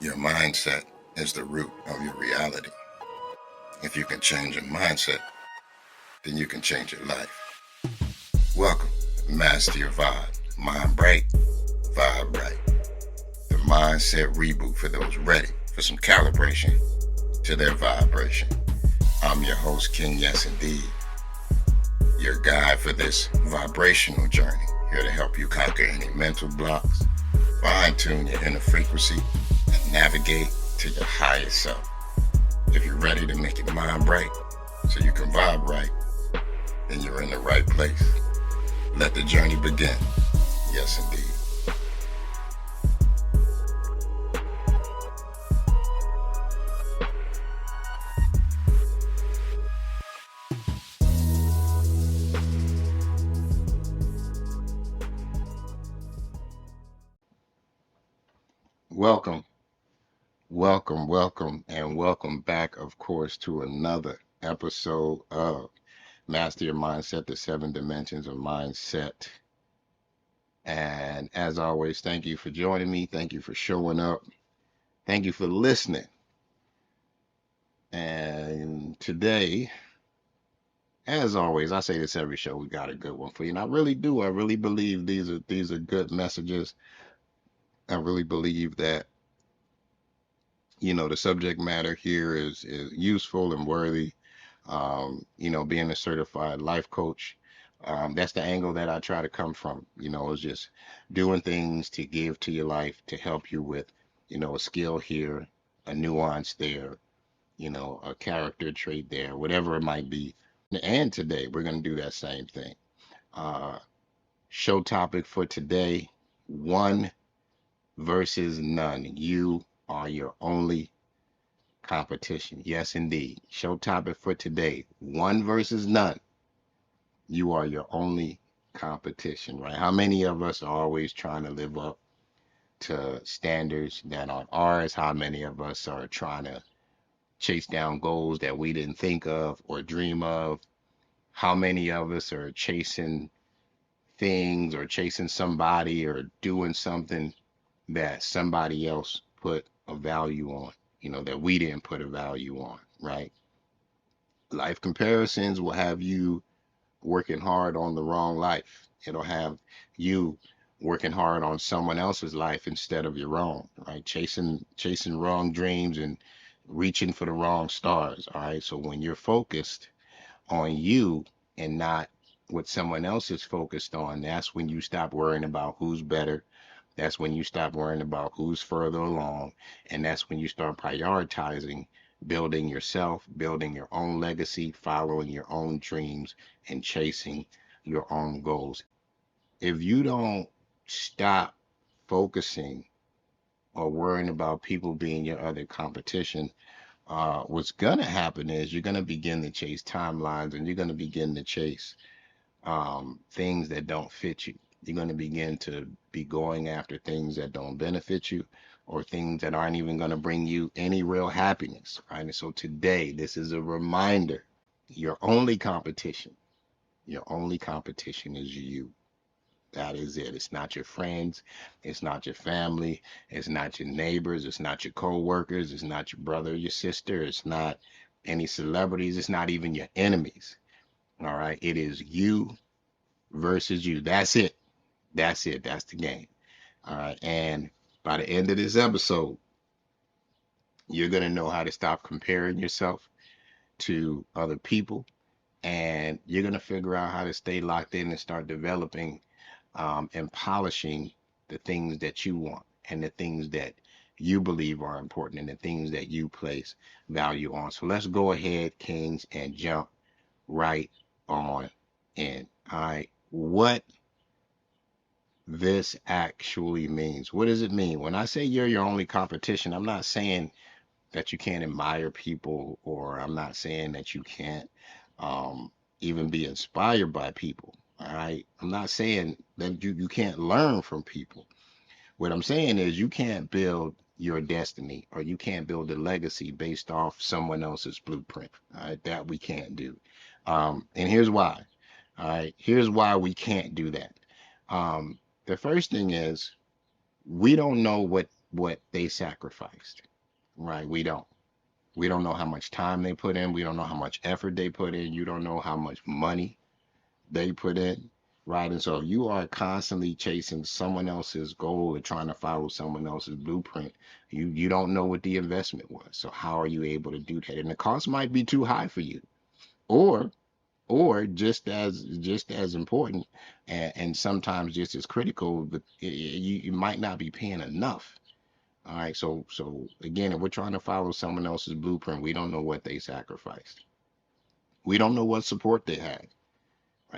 Your mindset is the root of your reality. If you can change your mindset, then you can change your life. Welcome, Master Your Vibe. Mind bright, vibe right. The mindset reboot for those ready for some calibration to their vibration. I'm your host, King Yes Indeed, your guide for this vibrational journey, here to help you conquer any mental blocks, fine-tune your inner frequency, and navigate to your higher self. If you're ready to make your mind bright so you can vibe right, then you're in the right place. Let the journey begin. Yes, indeed. Welcome, and welcome back, of course, to another episode of Master Your Mindset, the 7 dimensions of mindset. And as always, thank you for joining me. Thank you for showing up. Thank you for listening. And today, as always, I say this every show, we got a good one for you. And I really do. I really believe these are good messages. I really believe that, the subject matter here is useful and worthy. Being a certified life coach, that's the angle that I try to come from, is just doing things to give to your life to help you with, a skill here, a nuance there, a character trait there, whatever it might be. And today we're going to do that same thing. Uh, Show topic for today: one versus none. You are your only competition. Yes, indeed. Show topic for today: one versus none. You are your only competition, right? How many of us are always trying to live up to standards that aren't ours? How many of us are trying to chase down goals that we didn't think of or dream of? How many of us are chasing things or chasing somebody or doing something that somebody else put a value on, that we didn't put a value on, right? Life comparisons will have you working hard on the wrong life. It'll have you working hard on someone else's life instead of your own, right? Chasing wrong dreams and reaching for the wrong stars. All right. So when you're focused on you and not what someone else is focused on, that's when you stop worrying about who's better. That's when you stop worrying about who's further along. And that's when you start prioritizing building yourself, building your own legacy, following your own dreams, and chasing your own goals. If you don't stop focusing or worrying about people being your other competition, what's going to happen is you're going to begin to chase timelines and you're going to begin to chase things that don't fit you. You're going to begin to be going after things that don't benefit you or things that aren't even going to bring you any real happiness, right? And so today, this is a reminder: your only competition is you. That is it. It's not your friends. It's not your family. It's not your neighbors. It's not your co-workers. It's not your brother or your sister. It's not any celebrities. It's not even your enemies. All right. It is you versus you. That's it. That's it. That's the game. All right. And by the end of this episode, you're going to know how to stop comparing yourself to other people. And you're going to figure out how to stay locked in and start developing and polishing the things that you want and the things that you believe are important and the things that you place value on. So let's go ahead, Kings, and jump right on in. All right. What this actually means. What does it mean? When I say you're your only competition, I'm not saying that you can't admire people, or I'm not saying that you can't um, even be inspired by people. All right. I'm not saying that you can't learn from people. What I'm saying is you can't build your destiny or you can't build a legacy based off someone else's blueprint. All right. That we can't do. And here's why. All right. Here's why we can't do that. The first thing is we don't know what they sacrificed, right? We don't. We don't know how much time they put in. We don't know how much effort they put in. You don't know how much money they put in, right? And so if you are constantly chasing someone else's goal or trying to follow someone else's blueprint, you don't know what the investment was. So how are you able to do that? And the cost might be too high for you. Or or just as important and sometimes just as critical, but you might not be paying enough. All right, so again, if we're trying to follow someone else's blueprint, we don't know what they sacrificed. We don't know what support they had.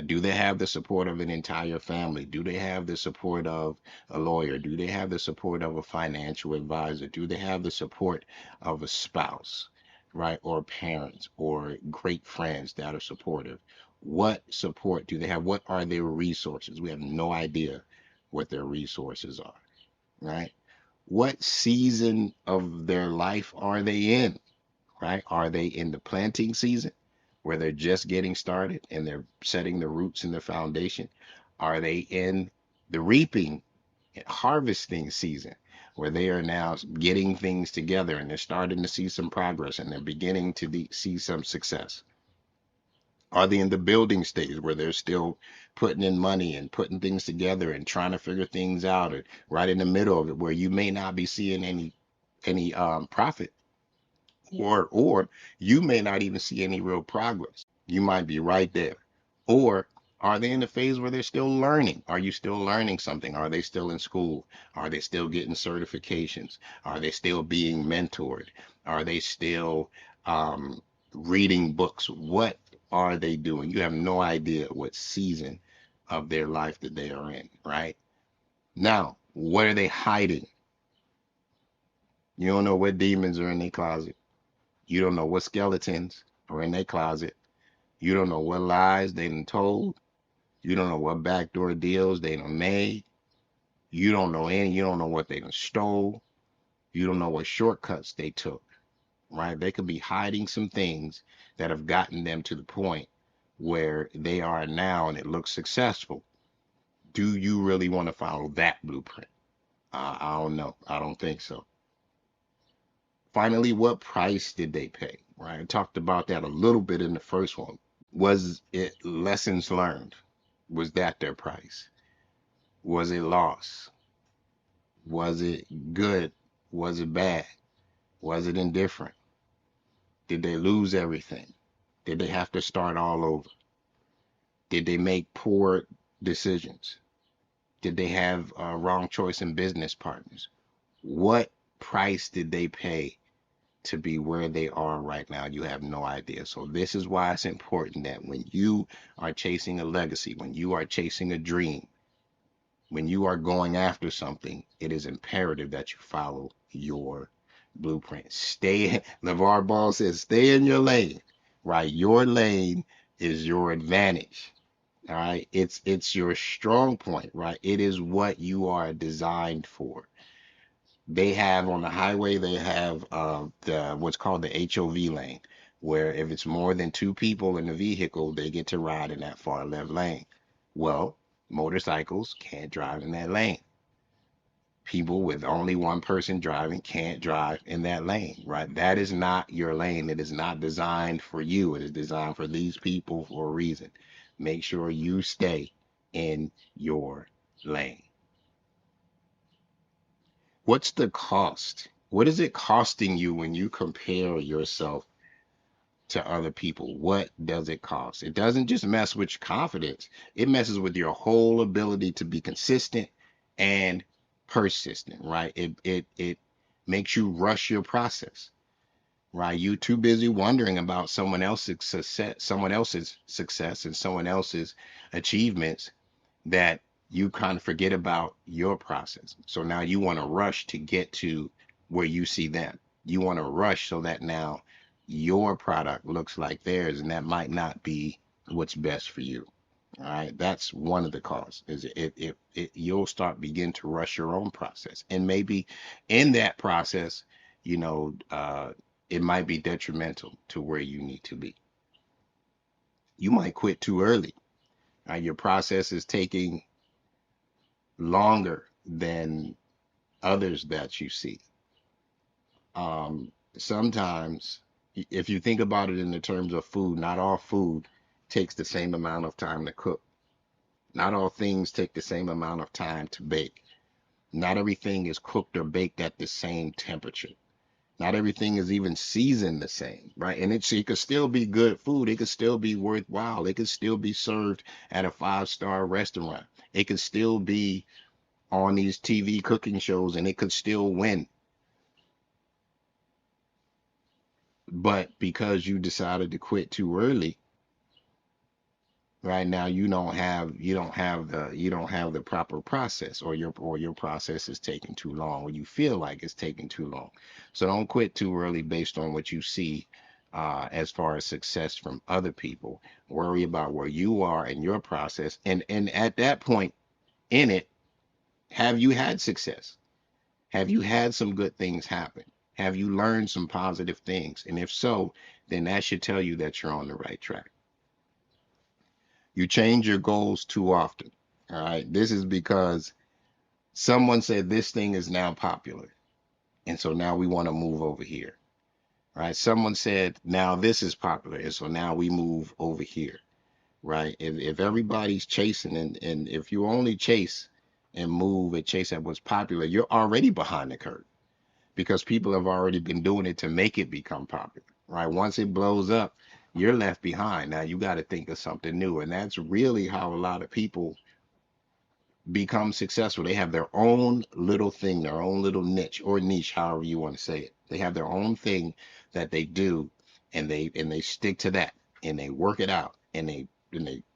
Do they have the support of an entire family? Do they have the support of a lawyer? Do they have the support of a financial advisor? Do they have the support of a spouse, right? Or parents or great friends that are supportive? What support do they have? What are their resources? We have no idea what their resources are, right? What season of their life are they in? Right? Are they in the planting season where they're just getting started and they're setting the roots and the foundation? Are they in the reaping and harvesting season where they are now getting things together and they're starting to see some progress and they're beginning to see some success? Are they in the building stage where they're still putting in money and putting things together and trying to figure things out, or right in the middle of it where you may not be seeing any profit, or you may not even see any real progress. You might be right there. Or are they in the phase where they're still learning? Are you still learning something? Are they still in school? Are they still getting certifications? Are they still being mentored? Are they still um, reading books? What are they doing? You have no idea what season of their life that they are in, right? Now, what are they hiding? You don't know what demons are in their closet. You don't know what skeletons are in their closet. You don't know what lies they done told. You don't know what backdoor deals they done made. You don't know what they done stole. You don't know what shortcuts they took, right? They could be hiding some things that have gotten them to the point where they are now and it looks successful. Do you really want to follow that blueprint? I don't know. I don't think so. Finally, what price did they pay? Right? I talked about that a little bit in the first one. Was it lessons learned? Was that their price? Was it loss? Was it good? Was it bad? Was it indifferent? Did they lose everything? Did they have to start all over? Did they make poor decisions? Did they have a wrong choice in business partners? What price did they pay to be where they are right now? You have no idea. So this is why it's important that when you are chasing a legacy, when you are chasing a dream, when you are going after something, it is imperative that you follow your blueprint. Stay, LeVar Ball says, stay in your lane, right? Your lane is your advantage. All right. It's your strong point, right? It is what you are designed for. They have on the highway, they have the what's called the HOV lane, where if it's more than two people in the vehicle, they get to ride in that far left lane. Well, motorcycles can't drive in that lane. People with only one person driving can't drive in that lane, right? That is not your lane. It is not designed for you. It is designed for these people for a reason. Make sure you stay in your lane. What's the cost? What is it costing you when you compare yourself to other people? What does it cost? It doesn't just mess with your confidence, it messes with your whole ability to be consistent and persistent, right? It makes you rush your process, right? You too busy wondering about someone else's success and someone else's achievements that you kind of forget about your process. So now you want to rush to get to where you see them. You want to rush so that now your product looks like theirs, and that might not be what's best for you. All right, that's one of the causes. Is you'll start begin to rush your own process, and maybe in that process, you know, it might be detrimental to where you need to be. You might quit too early, Your process is taking longer than others that you see. Sometimes, if you think about it in the terms of food, not all food takes the same amount of time to cook. Not all things take the same amount of time to bake. Not everything is cooked or baked at the same temperature. Not everything is even seasoned the same, right? And it could still be good food. It could still be worthwhile. It could still be served at a five-star restaurant. It could still be on these TV cooking shows and it could still win. But because you decided to quit too early, right now you don't have the proper process, or your process is taking too long, or you feel like it's taking too long. So don't quit too early based on what you see as far as success from other people. Worry about where you are in your process, and at that point in it, have you had success? Have you had some good things happen? Have you learned some positive things? And if so, then that should tell you that you're on the right track. You change your goals too often. All right. This is because someone said this thing is now popular. And so now we want to move over here. Right. Someone said now this is popular. And so now we move over here. Right. If everybody's chasing, and if you only chase and move and chase at what's popular, you're already behind the curve because people have already been doing it to make it become popular. Right. Once it blows up, you're left behind. Now you got to think of something new. And that's really how a lot of people become successful. They have their own little thing, their own little niche, however you want to say it. They have their own thing that they do, and they stick to that, and they work it out, and they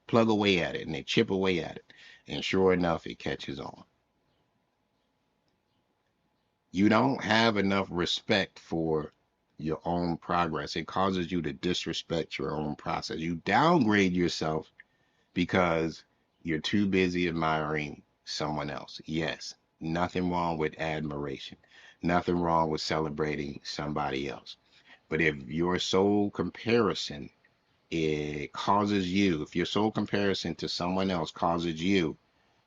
plug away at it, and they chip away at it, and sure enough, it catches on. You don't have enough respect for your own progress. It causes you to disrespect your own process. You downgrade yourself because you're too busy admiring someone else. Yes, nothing wrong with admiration, nothing wrong with celebrating somebody else. But if your sole comparison to someone else causes you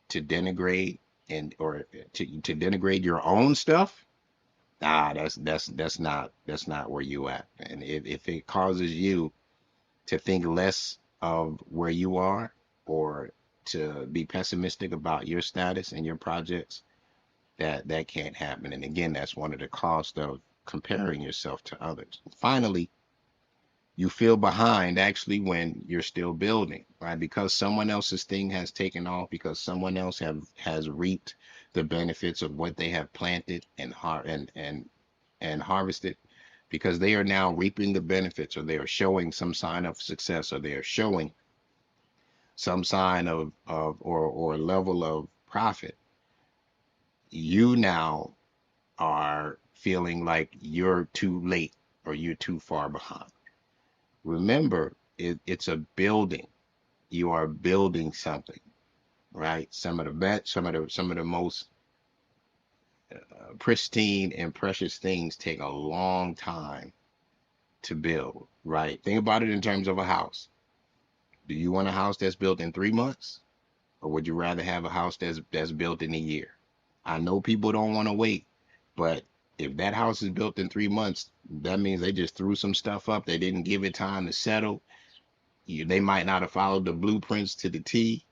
to denigrate and or to denigrate your own stuff, that's not where you at. And if it causes you to think less of where you are, or to be pessimistic about your status and your projects, that can't happen. And again, that's one of the costs of comparing yourself to others. Finally, you feel behind actually when you're still building, right? Because someone else's thing has taken off, because someone else has reaped the benefits of what they have planted and harvested, because they are now reaping the benefits, or they are showing some sign of success, or they are showing some sign or level of profit. You now are feeling like you're too late, or you're too far behind. Remember, it's a building. You are building something, right? Some of the most pristine and precious things take a long time to build, right? Think about it in terms of a house. Do you want a house that's built in 3 months? Or would you rather have a house that's built in a year? I know people don't want to wait, but if that house is built in 3 months, that means they just threw some stuff up. They didn't give it time to settle. They might not have followed the blueprints to the T.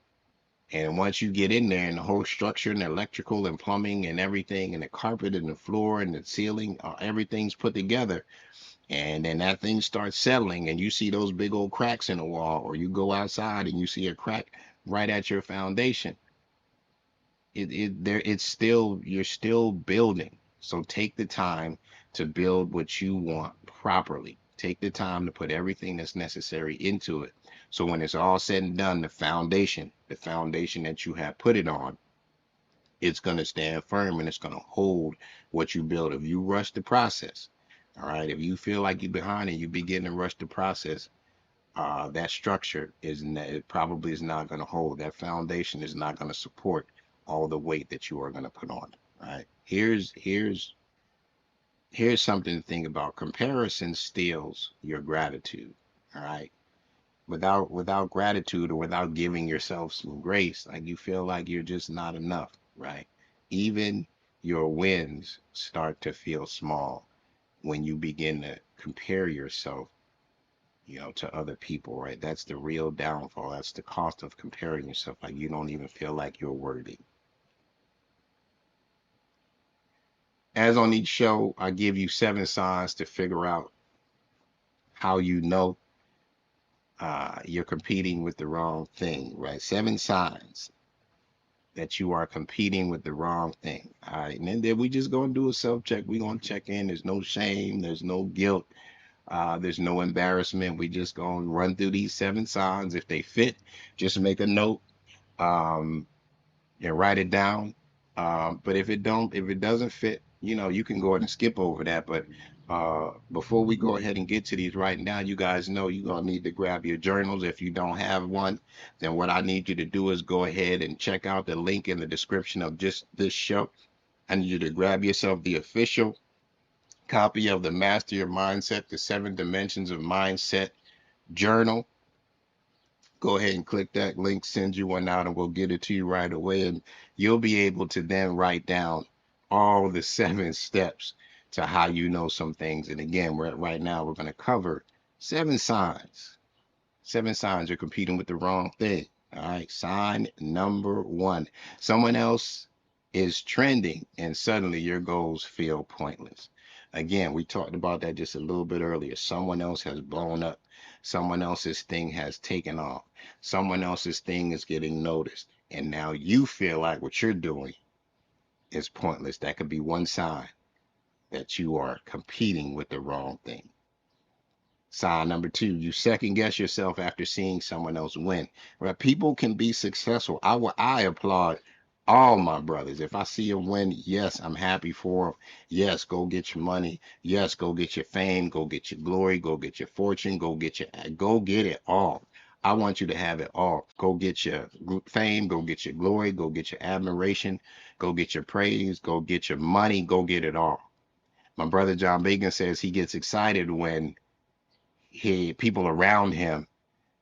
And once you get in there, and the whole structure and the electrical and plumbing and everything, and the carpet and the floor and the ceiling, everything's put together. And then that thing starts settling, and you see those big old cracks in the wall, or you go outside and you see a crack right at your foundation. It's still, you're still building. So take the time to build what you want properly. Take the time to put everything that's necessary into it. So when it's all said and done, the foundation that you have put it on, it's going to stand firm, and it's going to hold what you build. If you rush the process, all right, if you feel like you're behind and you begin to rush the process, that structure it probably is not going to hold. That foundation is not going to support all the weight that you are going to put on it. Right? Here's something to think about. Comparison steals your gratitude. All right. without gratitude or without giving yourself some grace, like you feel like you're just not enough, right? Even your wins start to feel small when you begin to compare yourself, to other people, right? That's the real downfall. That's the cost of comparing yourself. Like you don't even feel like you're worthy. As on each show, I give you 7 signs to figure out how you know you're competing with the wrong thing, right? 7 signs that you are competing with the wrong thing. All right. And then we just going to do a self check. We're going to check in. There's no shame. There's no guilt. There's no embarrassment. We just going to run through these 7 signs. If they fit, just make a note. Um, and write it down. But if it doesn't fit, you can go ahead and skip over that. But before we go ahead and get to these right now, you guys know you're gonna need to grab your journals. If you don't have one, then what I need you to do is go ahead and check out the link in the description of just this show. I need you to grab yourself the official copy of the Master Your Mindset, the 7 Dimensions of Mindset journal. Go ahead and click that link, send you one out, and we'll get it to you right away. And you'll be able to then write down all the 7 steps to how you know some things. And again, right now we're going to cover 7 signs. 7 signs you're competing with the wrong thing. All right. Sign number 1. Someone else is trending and suddenly your goals feel pointless. Again, we talked about that just a little bit earlier. Someone else has blown up. Someone else's thing has taken off. Someone else's thing is getting noticed. And now you feel like what you're doing is pointless. That could be one sign that you are competing with the wrong thing. Sign number 2, you second guess yourself after seeing someone else win. Right? People can be successful. I applaud all my brothers. If I see them win, yes, I'm happy for them. Yes, go get your money. Yes, go get your fame. Go get your glory. Go get your fortune. Go get it all. I want you to have it all. Go get your fame. Go get your glory. Go get your admiration. Go get your praise. Go get your money. Go get it all. My brother John Bacon says he gets excited when people around him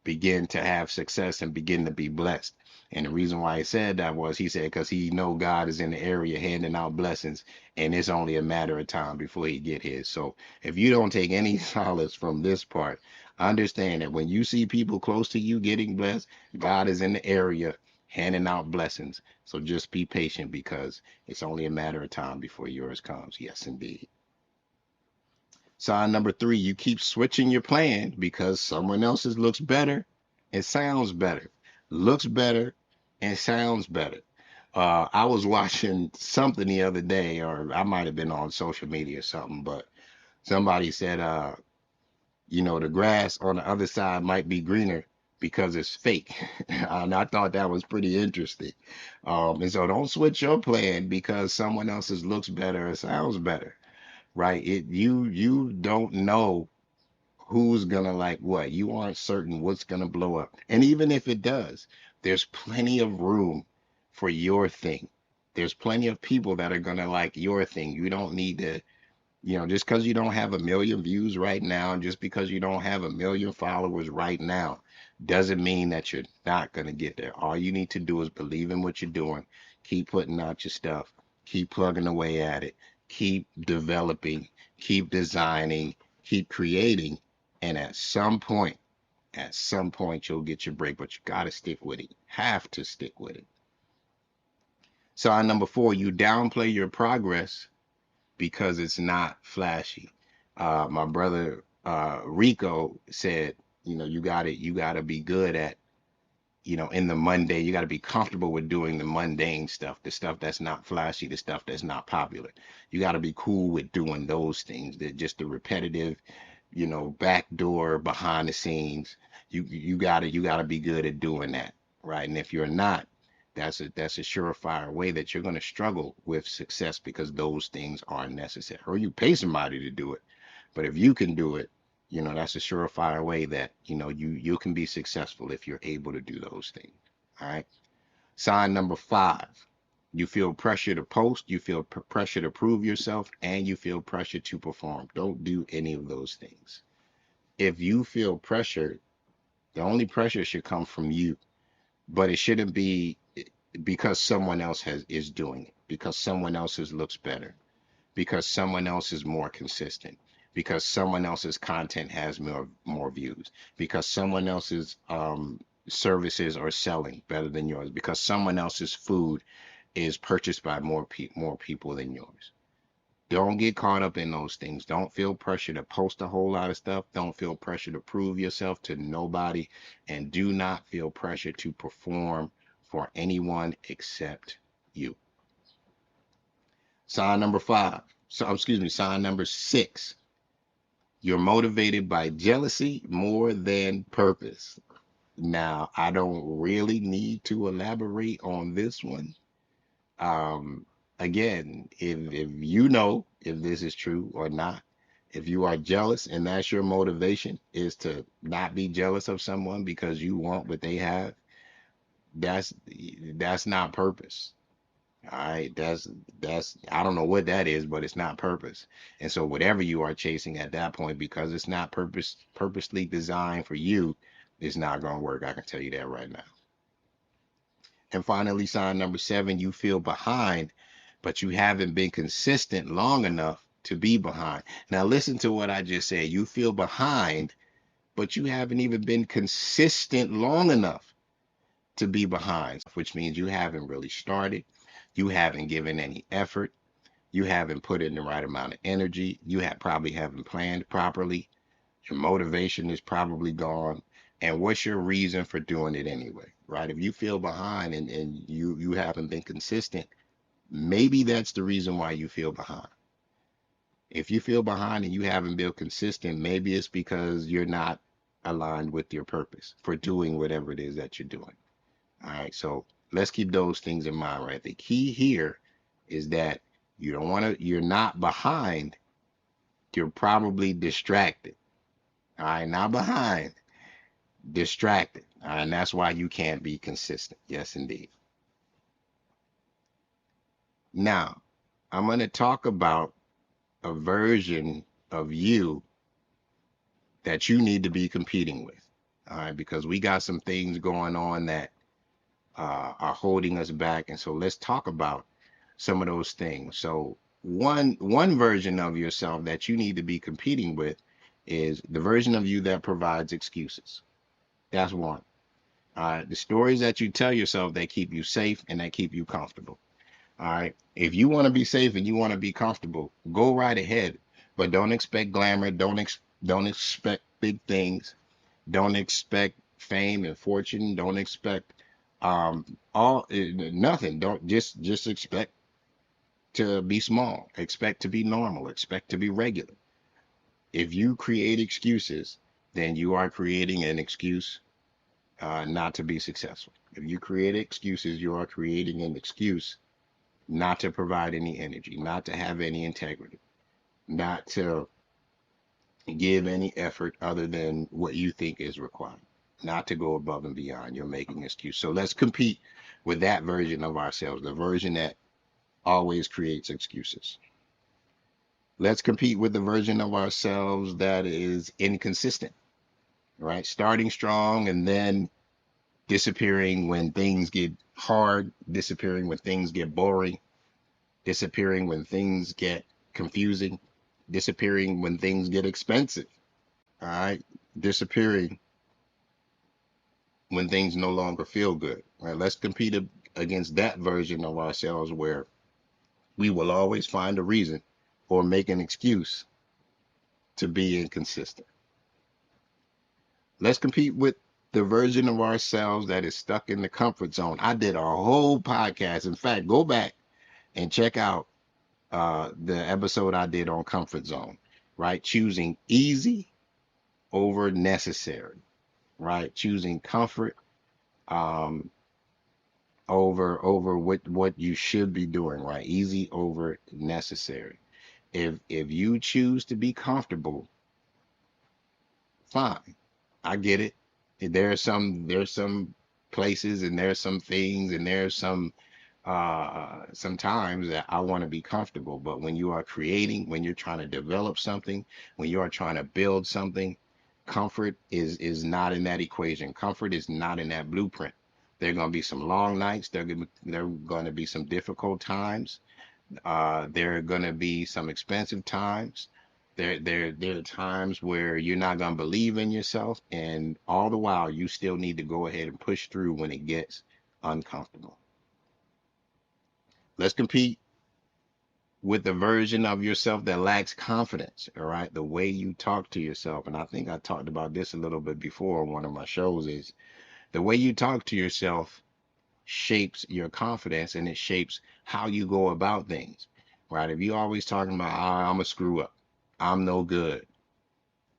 begin to have success and begin to be blessed. And the reason why he said that was he said because he know God is in the area handing out blessings, and it's only a matter of time before he get his. So if you don't take any solace from this part, understand that when you see people close to you getting blessed, God is in the area handing out blessings. So just be patient because it's only a matter of time before yours comes. Yes, indeed. Sign number 3, you keep switching your plan because someone else's looks better and sounds better. Looks better and sounds better. I was watching something the other day, or I might have been on social media or something, but somebody said, the grass on the other side might be greener because it's fake. And I thought that was pretty interesting. And so don't switch your plan because someone else's looks better or sounds better, right? You don't know who's gonna like what. You aren't certain what's gonna blow up. And even if it does, there's plenty of room for your thing. There's plenty of people that are gonna like your thing. You don't need to, just because you don't have a million views right now, just because you don't have a million followers right now, doesn't mean that you're not gonna get there. All you need to do is believe in what you're doing, keep putting out your stuff, keep plugging away at it, keep developing, keep designing, keep creating, and at some point, you'll get your break, but you got to stick with it. Have to stick with it. Sign number 4, you downplay your progress because it's not flashy. My brother Rico said, you gotta be good at, in the mundane. You gotta be comfortable with doing the mundane stuff, the stuff that's not flashy, the stuff that's not popular. You gotta be cool with doing those things. That just the repetitive, back door behind the scenes. You gotta be good at doing that, right? And if you're not, that's a surefire way that you're gonna struggle with success because those things are necessary. Or you pay somebody to do it, but if you can do it, that's a surefire way that you can be successful if you're able to do those things. All right. Sign number 5. You feel pressure to post, you feel pressure to prove yourself, and you feel pressure to perform. Don't do any of those things. If you feel pressured The only pressure should come from you, but it shouldn't be because someone else is doing it, because someone else's looks better, because someone else is more consistent, because someone else's content has more views, because someone else's services are selling better than yours, because someone else's food is purchased by more people than yours. Don't get caught up in those things. Don't feel pressure to post a whole lot of stuff. Don't feel pressure to prove yourself to nobody. And do not feel pressure to perform for anyone except you. Sign number five. So, excuse me, sign number six. You're motivated by jealousy more than purpose. Now, I don't really need to elaborate on this one. Um, Again, if you know if this is true or not, if you are jealous and that's your motivation is to not be jealous of someone because you want what they have, that's that's not purpose. All right, that's I don't know what that is, but it's not purpose. And so whatever you are chasing at that point, because it's not purposely designed for you, it's not gonna work. I can tell you that right now. And finally, sign number seven, you feel behind, but you haven't been consistent long enough to be behind. Now, listen to what I just said. You feel behind, but you haven't even been consistent long enough to be behind, which means you haven't really started. You haven't given any effort. You haven't put in the right amount of energy. You have probably haven't planned properly. Your motivation is probably gone. And what's your reason for doing it anyway, right? If you feel behind and you haven't been consistent, maybe that's the reason why you feel behind. If you feel behind and you haven't been consistent, maybe it's because you're not aligned with your purpose for doing whatever it is that you're doing. All right, so let's keep those things in mind, right? The key here is that you don't want to, you're not behind, you're probably distracted. All right, not behind, distracted. All right, and that's why you can't be consistent. Yes, indeed. Now, I'm going to talk about a version of you that you need to be competing with. All right, because we got some things going on that are holding us back. And so let's talk about some of those things. So one version of yourself that you need to be competing with is the version of you that provides excuses. That's one. All right, the stories that you tell yourself that keep you safe and that keep you comfortable. All right. If you want to be safe and you want to be comfortable, go right ahead. But don't expect glamour. Don't expect big things. Don't expect fame and fortune. Don't expect all nothing. Don't just expect to be small. Expect to be normal. Expect to be regular. If you create excuses, then you are creating an excuse not to be successful. If you create excuses, you are creating an excuse not to provide any energy, not to have any integrity, not to give any effort other than what you think is required, not to go above and beyond. You're making an excuse. So let's compete with that version of ourselves, the version that always creates excuses. Let's compete with the version of ourselves that is inconsistent, right? Starting strong and then disappearing when things get hard, disappearing when things get boring, disappearing when things get confusing, disappearing when things get expensive, all right? Disappearing when things no longer feel good, right? Let's compete against that version of ourselves where we will always find a reason or make an excuse to be inconsistent. Let's compete with the version of ourselves that is stuck in the comfort zone. I did a whole podcast. In fact, go back and check out the episode I did on comfort zone, right? Choosing easy over necessary, right? Choosing comfort um, over what you should be doing, right? Easy over necessary. If you choose to be comfortable, fine. I get it. There's some places and there's some things and there's some times that I want to be comfortable. But when you are creating, when you're trying to develop something, when you are trying to build something, Comfort is not in that equation. Comfort is not in that blueprint. There are going to be some long nights. There are going to be some difficult times. There are going to be some expensive times. There are times where you're not going to believe in yourself, and all the while, you still need to go ahead and push through when it gets uncomfortable. Let's compete with the version of yourself that lacks confidence. All right, the way you talk to yourself, and I think I talked about this a little bit before on one of my shows, is the way you talk to yourself shapes your confidence, and it shapes how you go about things, right? If you always talking about, "Ah, I'm a screw up, I'm no good,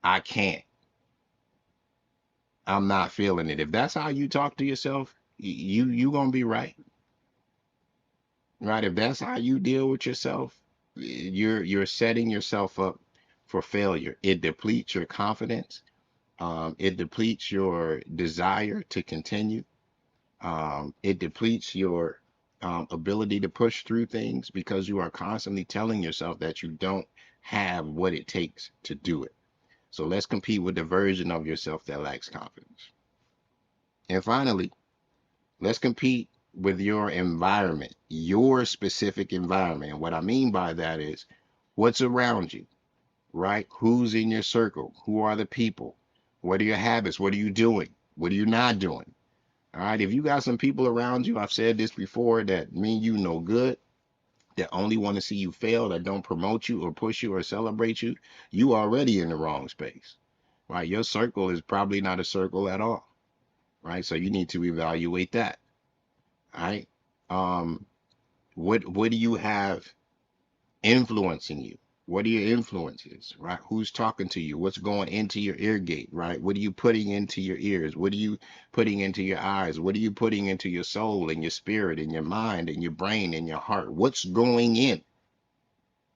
I can't, I'm not feeling it," if that's how you talk to yourself, you gonna be right, right? If that's how you deal with yourself, you're setting yourself up for failure. It depletes your confidence. It depletes your desire to continue. It depletes your ability to push through things because you are constantly telling yourself that you don't have what it takes to do it. So let's compete with the version of yourself that lacks confidence. And finally, let's compete with your environment, your specific environment. And what I mean by that is what's around you, right? Who's in your circle? Who are the people? What are your habits? What are you doing? What are you not doing? All right. If you got some people around you, I've said this before, that mean you no good, that only want to see you fail, that don't promote you or push you or celebrate you, you already in the wrong space, right? Your circle is probably not a circle at all, right? So you need to evaluate that, right? Um, what do you have influencing you? What are your influences, right? Who's talking to you? What's going into your ear gate, right? What are you putting into your ears? What are you putting into your eyes? What are you putting into your soul and your spirit and your mind and your brain and your heart? What's going in?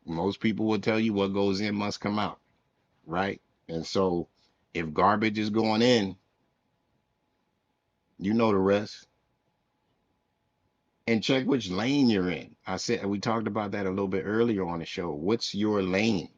Most people will tell you what goes in must come out, right? And so if garbage is going in, you know the rest. And check which lane you're in. I said we talked about that a little bit earlier on the show. What's your lane?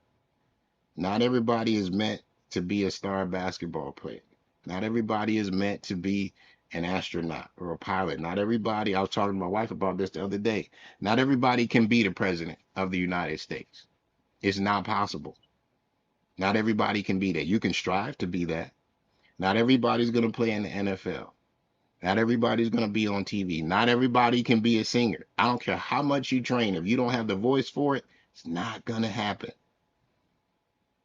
Not everybody is meant to be a star basketball player. Not everybody is meant to be an astronaut or a pilot. Not everybody, I was talking to my wife about this the other day. Not everybody can be the president of the United States. It's not possible. Not everybody can be that. You can strive to be that. Not everybody's going to play in the NFL. Not everybody's going to be on TV. Not everybody can be a singer. I don't care how much you train. If you don't have the voice for it, it's not going to happen.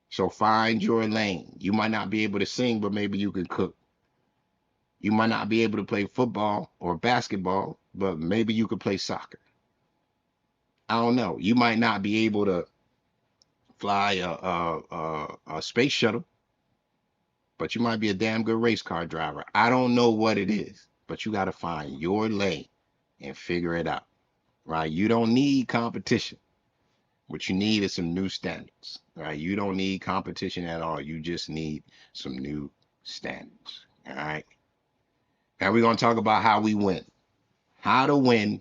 So find your lane. You might not be able to sing, but maybe you can cook. You might not be able to play football or basketball, but maybe you could play soccer. I don't know. You might not be able to fly a space shuttle, but you might be a damn good race car driver. I don't know what it is, but you got to find your lane and figure it out, right? You don't need competition. What you need is some new standards, right? You don't need competition at all. You just need some new standards, all right? Now we're going to talk about how we win. How to win,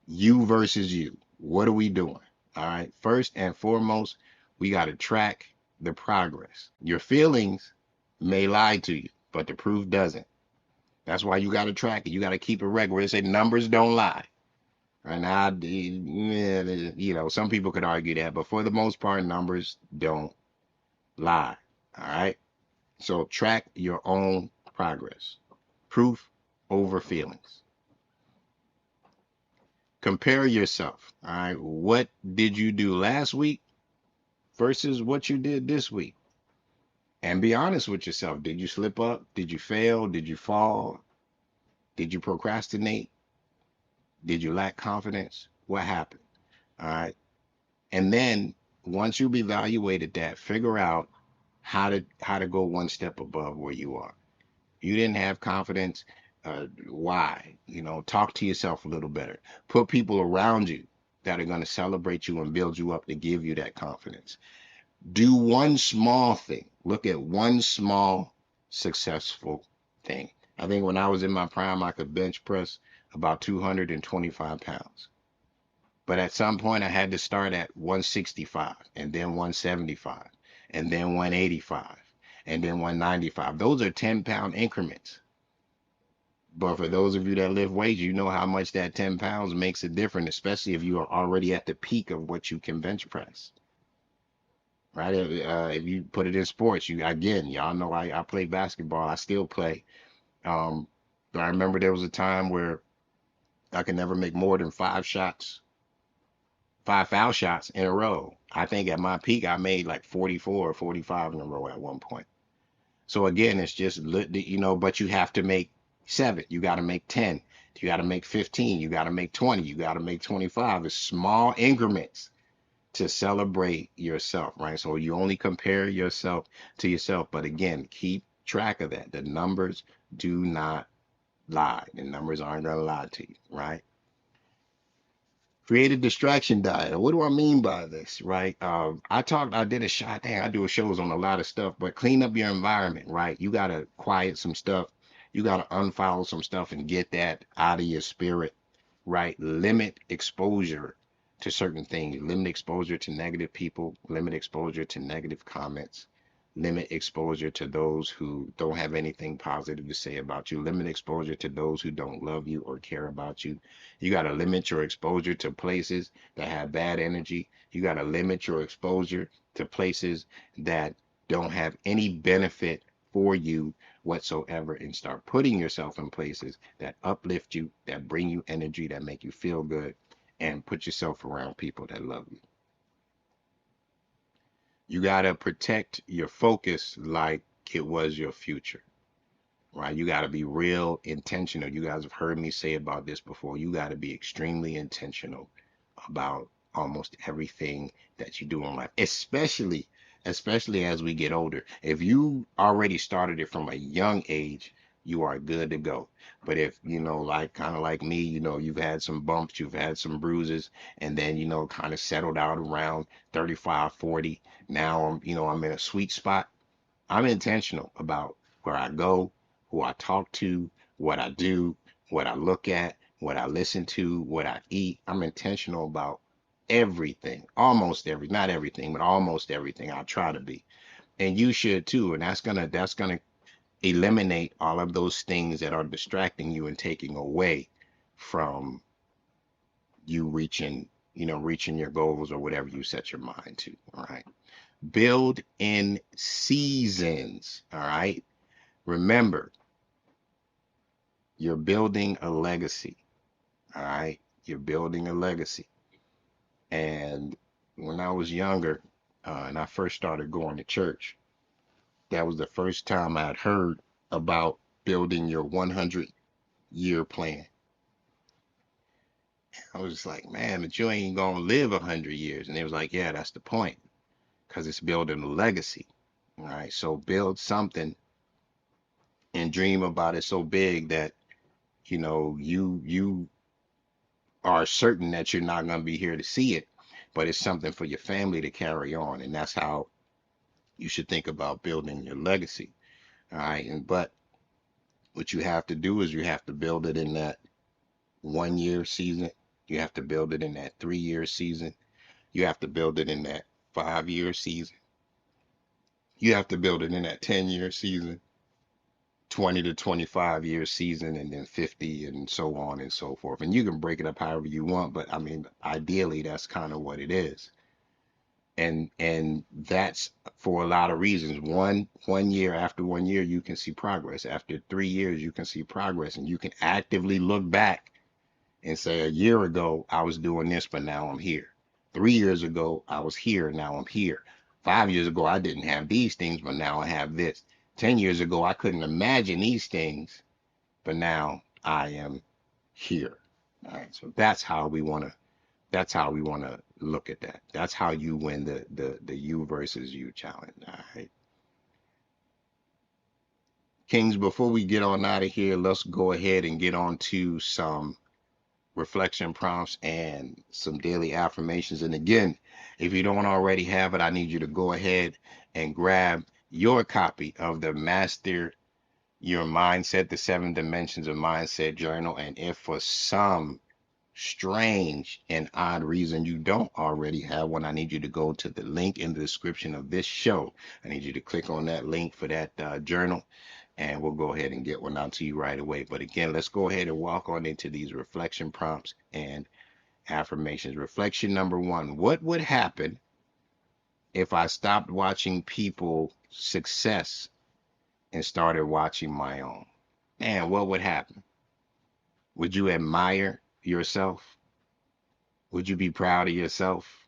you versus you. What are we doing? All right. First and foremost, we got to track the progress. Your feelings may lie to you, but the proof doesn't. That's why you got to track it. You got to keep a record. They say numbers don't lie. Right now, some people could argue that, but for the most part, numbers don't lie. All right. So track your own progress. Proof over feelings. Compare yourself. All right. What did you do last week versus what you did this week? And be honest with yourself. Did you slip up? Did you fail? Did you fall? Did you procrastinate? Did you lack confidence? What happened? All right. And then once you've evaluated that, figure out how to go one step above where you are. You didn't have confidence. Why? Talk to yourself a little better. Put people around you that are going to celebrate you and build you up to give you that confidence. Do one small thing. Look at one small successful thing. I think when I was in my prime, I could bench press about 225 pounds. But at some point, I had to start at 165 and then 175 and then 185. and then 195. Those are 10-pound increments. But for those of you that lift weights, you know how much that 10 pounds makes a difference, especially if you are already at the peak of what you can bench press, right? If you put it in sports, you again, y'all know I play basketball. I still play. Um, but I remember there was a time where I could never make more than 5 shots, 5 foul shots in a row. I think at my peak, I made like 44 or 45 in a row at one point. So again, it's just, but you have to make seven. You got to make 10. You got to make 15. You got to make 20. You got to make 25. It's small increments to celebrate yourself, right? So you only compare yourself to yourself. But again, keep track of that. The numbers do not lie. The numbers aren't going to lie to you, right? Create a distraction diet. What do I mean by this, right? I did a shot. Dang, I do shows on a lot of stuff, but clean up your environment, right? You gotta quiet some stuff. You gotta unfollow some stuff and get that out of your spirit, right? Limit exposure to certain things. Limit exposure to negative people. Limit exposure to negative comments. Limit exposure to those who don't have anything positive to say about you. Limit exposure to those who don't love you or care about you. You got to limit your exposure to places that have bad energy. You got to limit your exposure to places that don't have any benefit for you whatsoever, and start putting yourself in places that uplift you, that bring you energy, that make you feel good, and put yourself around people that love you. You got to protect your focus like it was your future, right? You got to be real intentional. You guys have heard me say about this before. You got to be extremely intentional about almost everything that you do in life, especially as we get older. If you already started it from a young age, you are good to go. But if, like kind of like me, you've had some bumps, you've had some bruises, and then, kind of settled out around 35, 40. Now I'm in a sweet spot. I'm intentional about where I go, who I talk to, what I do, what I look at, what I listen to, what I eat. I'm intentional about everything, almost every, not everything, but almost everything. I try to be, and you should too. And that's gonna eliminate all of those things that are distracting you and taking away from you reaching your goals or whatever you set your mind to. All right. Build in seasons. All right. Remember, you're building a legacy. All right. You're building a legacy. And when I was younger, and I first started going to church, that was the first time I'd heard about building your 100-year plan. I was just like, man, but you ain't gonna live 100 years. And they was like, yeah, that's the point, because it's building a legacy. All right. So build something and dream about it so big that you are certain that you're not going to be here to see it, but it's something for your family to carry on. And that's how you should think about building your legacy. All right. And but what you have to do is you have to build it in that 1 year season. You have to build it in that 3 year season. You have to build it in that 5 year season. You have to build it in that 10 year season, 20 to 25 year season, and then 50, and so on and so forth. And you can break it up however you want, but I mean, ideally, that's kind of what it is. And that's for a lot of reasons. One year, after 1 year, you can see progress. After 3 years, you can see progress, and you can actively look back and say, a year ago, I was doing this, but now I'm here. 3 years ago, I was here, now I'm here. 5 years ago, I didn't have these things, but now I have this. 10 years ago, I couldn't imagine these things, but now I am here. All right. So that's how we want to look at that. That's how you win the you versus you challenge. All right. Kings, before we get on out of here, let's go ahead and get on to some reflection prompts and some daily affirmations. And again, if you don't already have it, I need you to go ahead and grab your copy of the Master Your Mindset, the 7 Dimensions of Mindset journal. And if for some strange and odd reason you don't already have one, I need you to go to the link in the description of this show. I need you to click on that link for that journal, and we'll go ahead and get one out to you right away. But again, let's go ahead and walk on into these reflection prompts and affirmations. Reflection number one: what would happen if I stopped watching people success and started watching my own? And what would happen? Would you admire yourself? Would you be proud of yourself?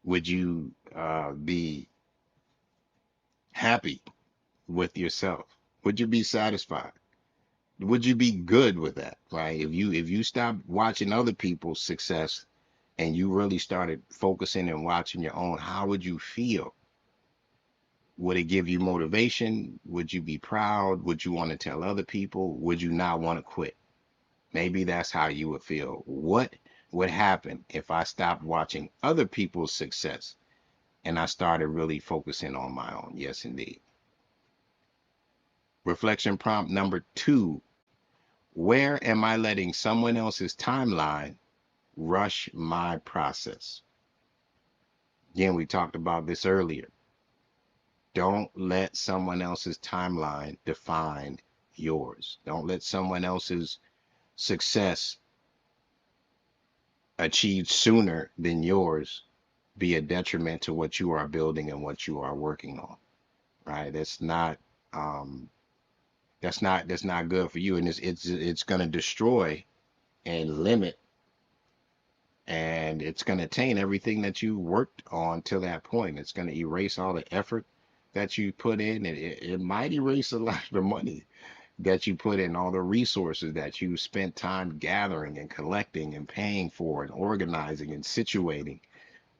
Would you be happy with yourself? Would you be satisfied? Would you be good with that? Right? If you stop watching other people's success and you really started focusing and watching your own, how would you feel? Would it give you motivation? Would you be proud? Would you want to tell other people? Would you not want to quit? Maybe that's how you would feel. What would happen if I stopped watching other people's success and I started really focusing on my own? Yes, indeed. Reflection prompt number two: where am I letting someone else's timeline rush my process? Again, we talked about this earlier. Don't let someone else's timeline define yours. Don't let someone else's success achieved sooner than yours be a detriment to what you are building and what you are working on. Right? Um that's not good for you, and it's going to destroy and limit, and it's going to taint everything that you worked on till that point. It's going to erase all the effort that you put in. It might erase a lot of the money that you put in, all the resources that you spent time gathering and collecting and paying for and organizing and situating.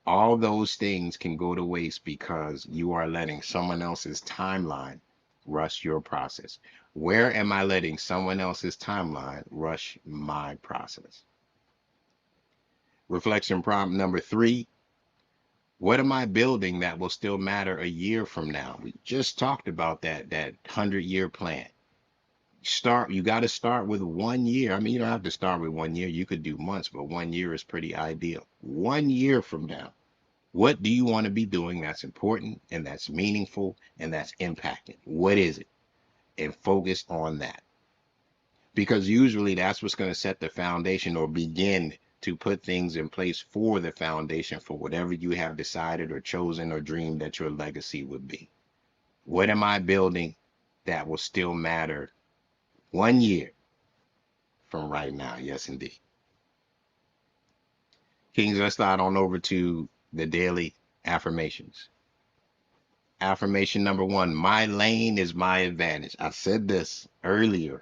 All those things can go to waste because you are letting someone else's timeline rush your process. Where am I letting someone else's timeline rush my process? Reflection prompt number three: what am I building that will still matter a year from now? We just talked about that 100-year plan. You got to start with 1 year. I mean, you don't have to start with 1 year. You could do months, but 1 year is pretty ideal. 1 year from now, what do you want to be doing that's important and that's meaningful and that's impacting? What is it? And focus on that. Because usually that's what's going to set the foundation or begin to put things in place for the foundation for whatever you have decided or chosen or dreamed that your legacy would be. What am I building that will still matter 1 year from right now? Yes, indeed. Kings, let's slide on over to the daily affirmations. Affirmation number one: my lane is my advantage. I said this earlier.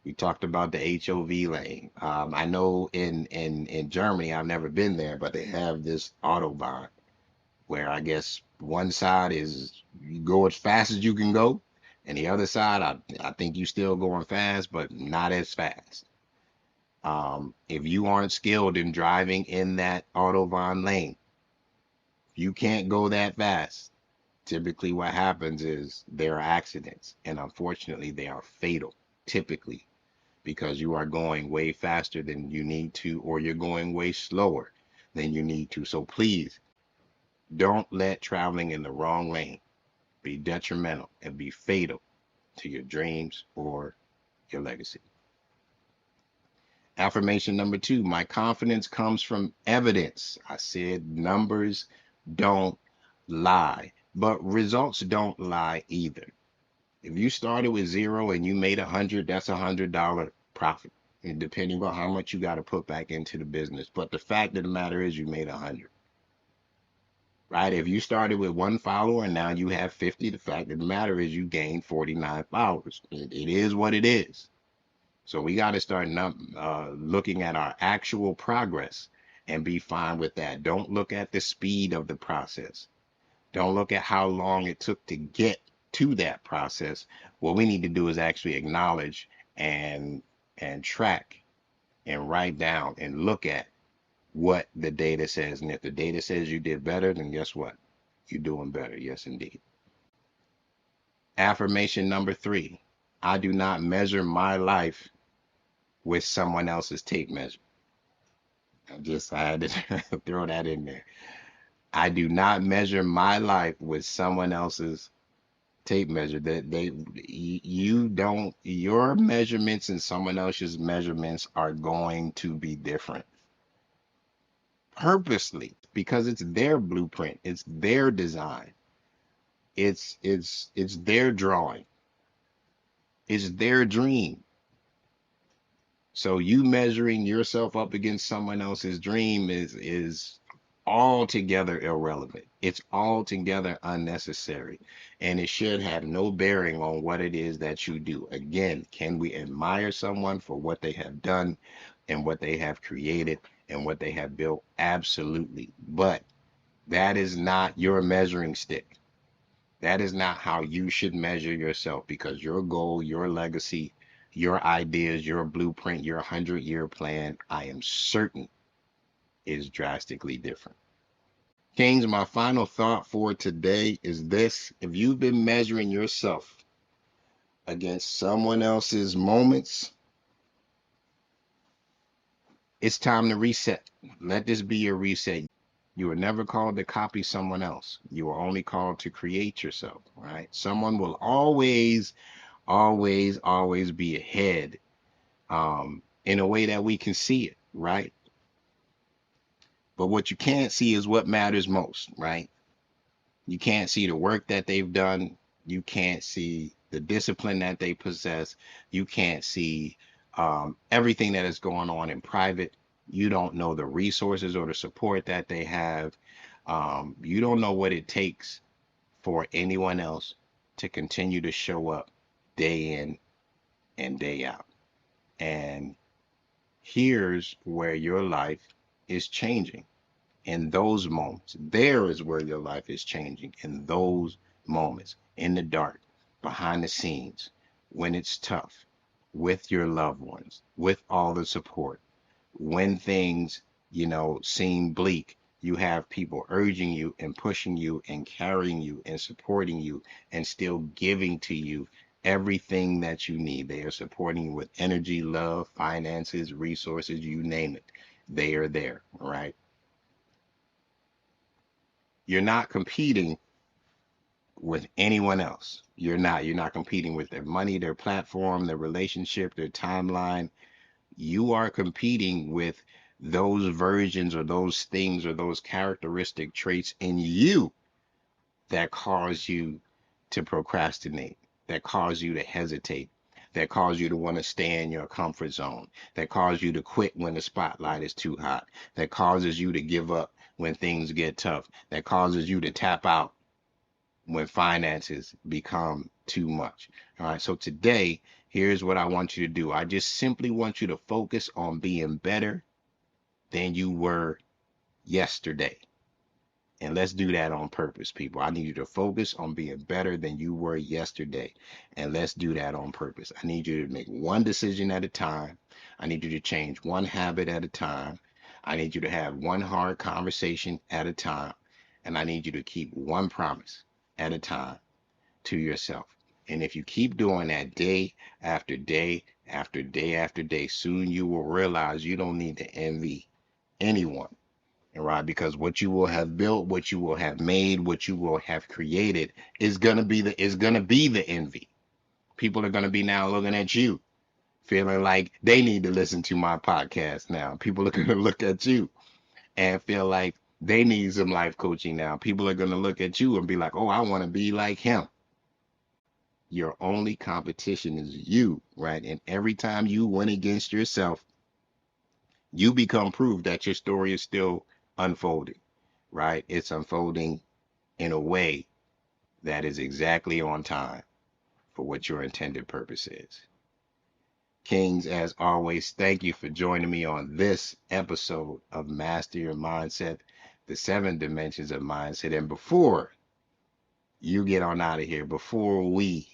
We talked about the HOV lane. I know in Germany, I've never been there, but they have this autobahn where I guess one side is you go as fast as you can go, and the other side, I think you still going fast, but not as fast. If you aren't skilled in driving in that autobahn lane, you can't go that fast. Typically, what happens is there are accidents, and unfortunately, they are fatal. Typically, because you are going way faster than you need to, or you're going way slower than you need to. So please don't let traveling in the wrong lane be detrimental and be fatal to your dreams or your legacy. Affirmation number two: my confidence comes from evidence. I said numbers don't lie, but results don't lie either. If you started with zero and you made 100, that's $100 profit. And depending on how much you got to put back into the business. But the fact of the matter is you made 100, right? If you started with one follower and now you have 50, the fact of the matter is you gained 49 followers. It is what it is. So we got to start looking at our actual progress and be fine with that. Don't look at the speed of the process. Don't look at how long it took to get to that process. What we need to do is actually acknowledge and track and write down and look at what the data says. And if the data says you did better, then guess what? You're doing better. Yes, indeed. Affirmation number three: I do not measure my life with someone else's tape measure. I had to throw that in there. I do not measure my life with someone else's tape measure. You don't, your measurements and someone else's measurements are going to be different purposely because it's their blueprint, it's their design, it's their drawing, it's their dream. So you measuring yourself up against someone else's dream is altogether irrelevant. It's altogether unnecessary, and it should have no bearing on what it is that you do. Again, can we admire someone for what they have done and what they have created and what they have built? Absolutely. But that is not your measuring stick. That is not how you should measure yourself because your goal, your legacy, your ideas, your blueprint, your 100-year plan, I am certain is drastically different. Kings, my final thought for today is this. If you've been measuring yourself against someone else's moments, it's time to reset. Let this be your reset. You were never called to copy someone else. You were only called to create yourself, right? Someone will always be ahead in a way that we can see it, right? But what you can't see is what matters most, right? You can't see the work that they've done. You can't see the discipline that they possess. You can't see everything that is going on in private. You don't know the resources or the support that they have. You don't know what it takes for anyone else to continue to show up day in and day out. And here's where your life is changing in those moments. There is where your life is changing in those moments, in the dark, behind the scenes, when it's tough, with your loved ones, with all the support, when things, seem bleak. You have people urging you and pushing you and carrying you and supporting you and still giving to you everything that you need. They are supporting you with energy, love, finances, resources, you name it. They are there, right? You're not competing with anyone else. You're not competing with their money, their platform, their relationship, their timeline. You are competing with those versions or those things or those characteristic traits in you that cause you to procrastinate, that cause you to hesitate, that cause you to want to stay in your comfort zone, that cause you to quit when the spotlight is too hot, that causes you to give up when things get tough, that causes you to tap out when finances become too much. All right. So today, here's what I want you to do. I just simply want you to focus on being better than you were yesterday. And let's do that on purpose, people. I need you to focus on being better than you were yesterday. And let's do that on purpose. I need you to make one decision at a time. I need you to change one habit at a time. I need you to have one hard conversation at a time. And I need you to keep one promise at a time to yourself. And if you keep doing that day after day after day after day, soon you will realize you don't need to envy anyone, right? Because what you will have built, what you will have made, what you will have created is gonna be the envy. People are gonna be now looking at you, feeling like they need to listen to my podcast now. People are gonna look at you and feel like they need some life coaching now. People are gonna look at you and be like, oh, I want to be like him. Your only competition is you, right? And every time you win against yourself, you become proof that your story is still unfolding, right? It's unfolding in a way that is exactly on time for what your intended purpose is. Kings, as always, thank you for joining me on this episode of Master Your Mindset, the 7 dimensions of mindset. And before you get on out of here, before we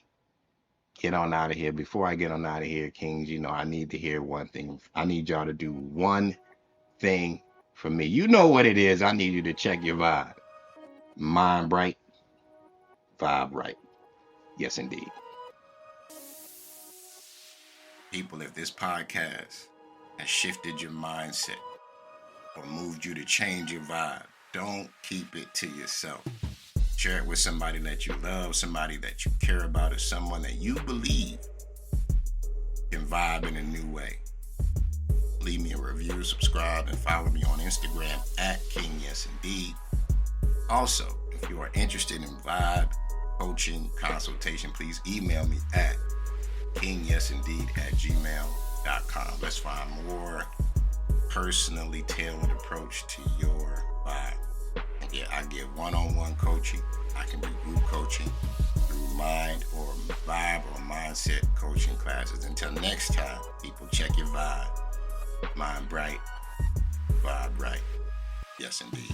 get on out of here, before I get on out of here, Kings, I need to hear one thing. I need y'all to do one thing for me. You know what it is. I need you to check your vibe. Mind bright, vibe right. Yes, indeed. People, if this podcast has shifted your mindset or moved you to change your vibe, don't keep it to yourself. Share it with somebody that you love, somebody that you care about, or someone that you believe can vibe in a new way. Leave me a review, subscribe, and follow me on Instagram at KingYesIndeed. Also, if you are interested in vibe coaching consultation, please email me at kingyesindeed@gmail.com. Let's find more personally tailored approach to your vibe. And yeah, I give one-on-one coaching. I can do group coaching through mind or vibe or mindset coaching classes. Until next time, people, check your vibe. Mind bright, vibe right. Yes, indeed.